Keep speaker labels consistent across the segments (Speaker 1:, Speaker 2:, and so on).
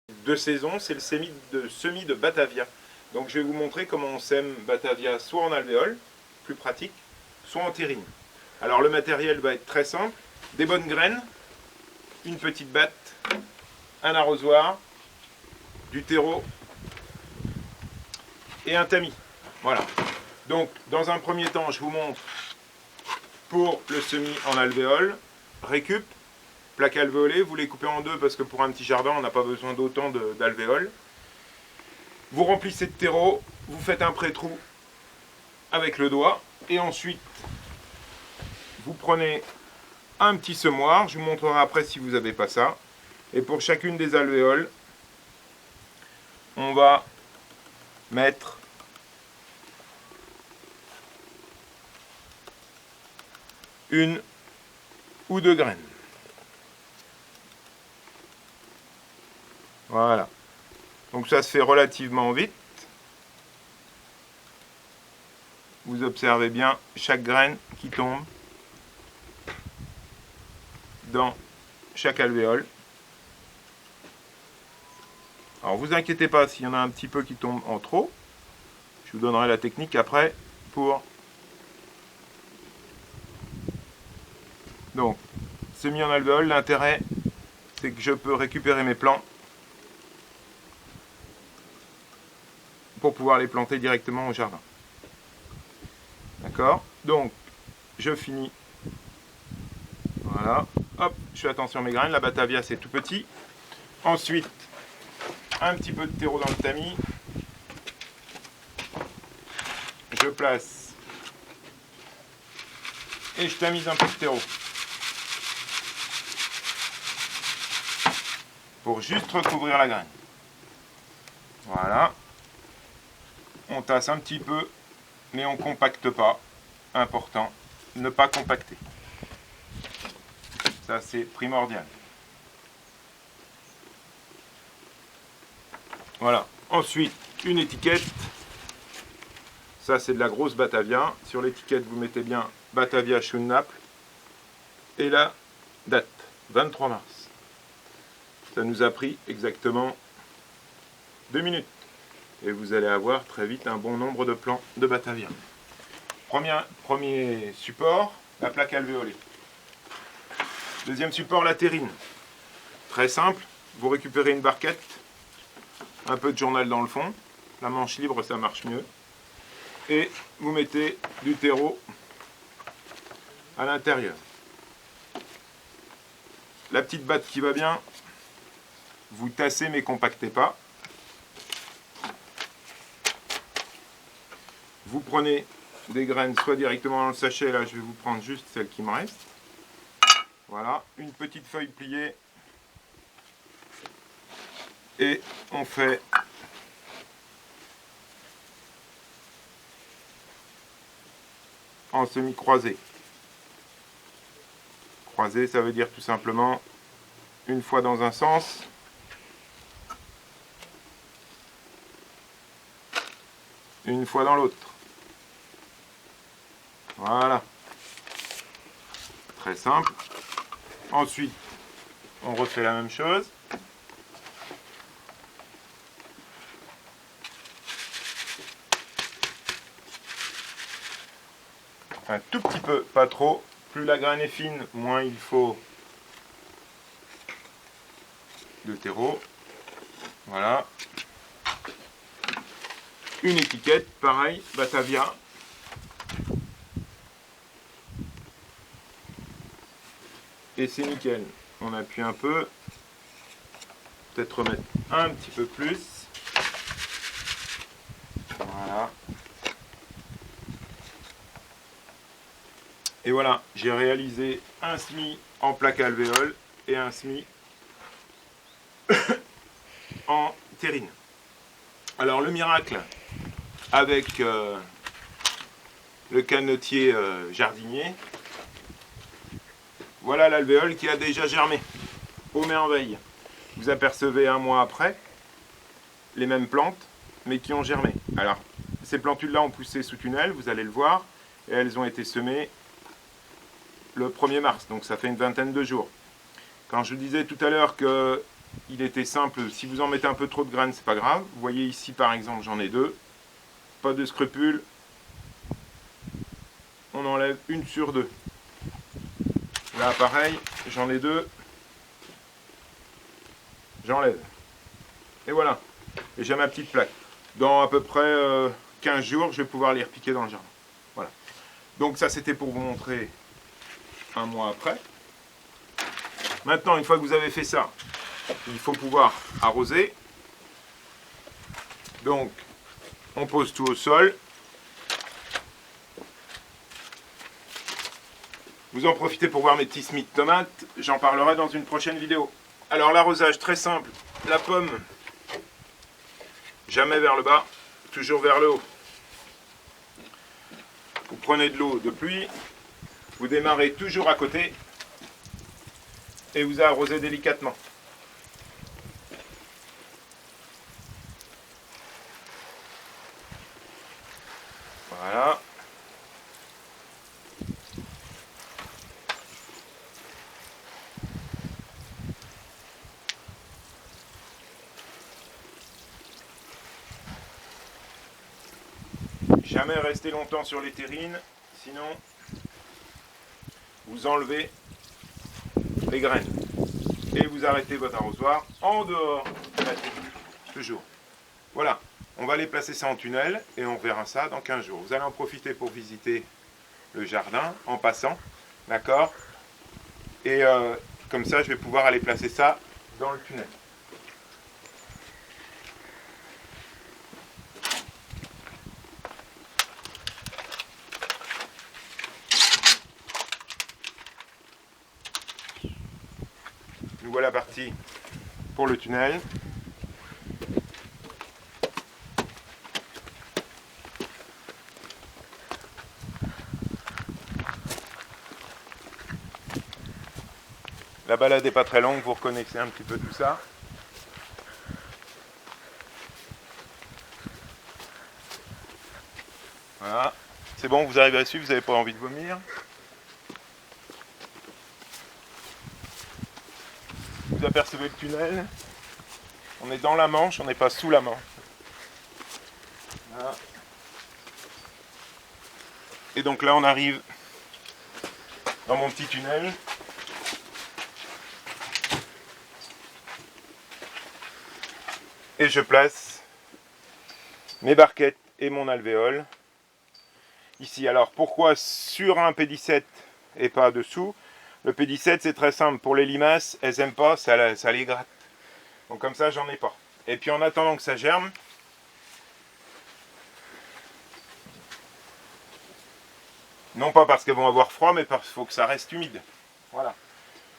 Speaker 1: de saison, c'est le semis de Batavia. Donc je vais vous montrer comment on sème Batavia soit en alvéole, plus pratique, soit en terrine. Alors le matériel va être très simple, des bonnes graines, une petite batte, un arrosoir, du terreau et un tamis. Voilà. Donc dans un premier temps, je vous montre pour le semis en alvéole, récup, plaques alvéolées, vous les coupez en deux parce que pour un petit jardin, on n'a pas besoin d'autant d'alvéoles. Vous remplissez de terreau, vous faites un pré-trou avec le doigt et ensuite vous prenez un petit semoir, je vous montrerai après si vous n'avez pas ça. Et pour chacune des alvéoles, on va mettre une ou deux graines. Voilà. Donc ça se fait relativement vite. Vous observez bien chaque graine qui tombe dans chaque alvéole. Alors vous inquiétez pas s'il y en a un petit peu qui tombe en trop. Je vous donnerai la technique après pour... Donc, semis en alvéole, l'intérêt c'est que je peux récupérer mes plants pour pouvoir les planter directement au jardin. D'accord? Donc, je finis. Voilà. Hop, je fais attention à mes graines. La Batavia, c'est tout petit. Ensuite, un petit peu de terreau dans le tamis. Je place et je tamise un peu de terreau. Pour juste recouvrir la graine. Voilà. On tasse un petit peu, mais on ne compacte pas. Important, ne pas compacter. Ça, c'est primordial. Voilà. Ensuite, une étiquette. Ça, c'est de la grosse Batavia. Sur l'étiquette, vous mettez bien Batavia Chou de Naples. Et la date, 23 mars. Ça nous a pris exactement 2 minutes. Et vous allez avoir très vite un bon nombre de plants de Batavia. Premier support, la plaque alvéolée. Deuxième support, la terrine. Très simple, vous récupérez une barquette, un peu de journal dans le fond, la manche libre ça marche mieux, et vous mettez du terreau à l'intérieur. La petite batte qui va bien, vous tassez mais compactez pas. Vous prenez des graines soit directement dans le sachet, là je vais vous prendre juste celle qui me reste. Voilà, une petite feuille pliée. Et on fait en semi-croisé. Croisé, ça veut dire tout simplement une fois dans un sens, une fois dans l'autre. Voilà. Très simple. Ensuite, on refait la même chose. Un tout petit peu, pas trop. Plus la graine est fine, moins il faut de terreau. Voilà. Une étiquette, pareil, Batavia. Et c'est nickel. On appuie un peu. Peut-être remettre un petit peu plus. Voilà. Et voilà, j'ai réalisé un semis en plaque alvéole et un semis en terrine. Alors le miracle avec le canotier jardinier, voilà l'alvéole qui a déjà germé. Aux merveilles. Vous apercevez un mois après les mêmes plantes, mais qui ont germé. Alors, ces plantules-là ont poussé sous tunnel, vous allez le voir, et elles ont été semées le 1er mars, donc ça fait une vingtaine de jours. Quand je vous disais tout à l'heure que il était simple. Si vous en mettez un peu trop de graines, c'est pas grave. Vous voyez ici par exemple, j'en ai 2. Pas de scrupules. On enlève 1 sur 2. Là pareil, j'en ai 2. J'enlève. Et voilà. Et j'ai ma petite plaque. Dans à peu près 15 jours, je vais pouvoir les repiquer dans le jardin. Voilà. Donc ça, c'était pour vous montrer un mois après. Maintenant, une fois que vous avez fait ça, il faut pouvoir arroser. Donc, on pose tout au sol. Vous en profitez pour voir mes petits semis de tomates. J'en parlerai dans une prochaine vidéo. Alors, l'arrosage, très simple. La pomme, jamais vers le bas, toujours vers le haut. Vous prenez de l'eau de pluie, vous démarrez toujours à côté et vous arrosez délicatement. Voilà. Jamais rester longtemps sur les terrines, sinon vous enlevez les graines. Et vous arrêtez votre arrosoir en dehors de la terrine. Toujours. Voilà. On va aller placer ça en tunnel et on verra ça dans 15 jours. Vous allez en profiter pour visiter le jardin en passant. D'accord? Et comme ça, je vais pouvoir aller placer ça dans le tunnel. Nous voilà partis pour le tunnel. La balade n'est pas très longue, vous reconnaissez un petit peu tout ça. Voilà. C'est bon, vous arrivez à suivre, vous n'avez pas envie de vomir. Vous apercevez le tunnel. On est dans la Manche, on n'est pas sous la Manche. Voilà. Et donc là, on arrive dans mon petit tunnel. Et je place mes barquettes et mon alvéole ici. Alors pourquoi sur un P17 et pas dessous? Le P17 c'est très simple, pour les limaces, elles n'aiment pas, ça les gratte. Donc comme ça j'en ai pas. Et puis en attendant que ça germe, non pas parce qu'elles vont avoir froid, mais parce qu'il faut que ça reste humide. Voilà.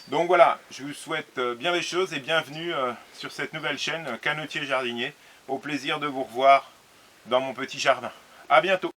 Speaker 1: Donc voilà, je vous souhaite bien des choses et bienvenue sur cette nouvelle chaîne Canotier Jardinier. Au plaisir de vous revoir dans mon petit jardin. A bientôt.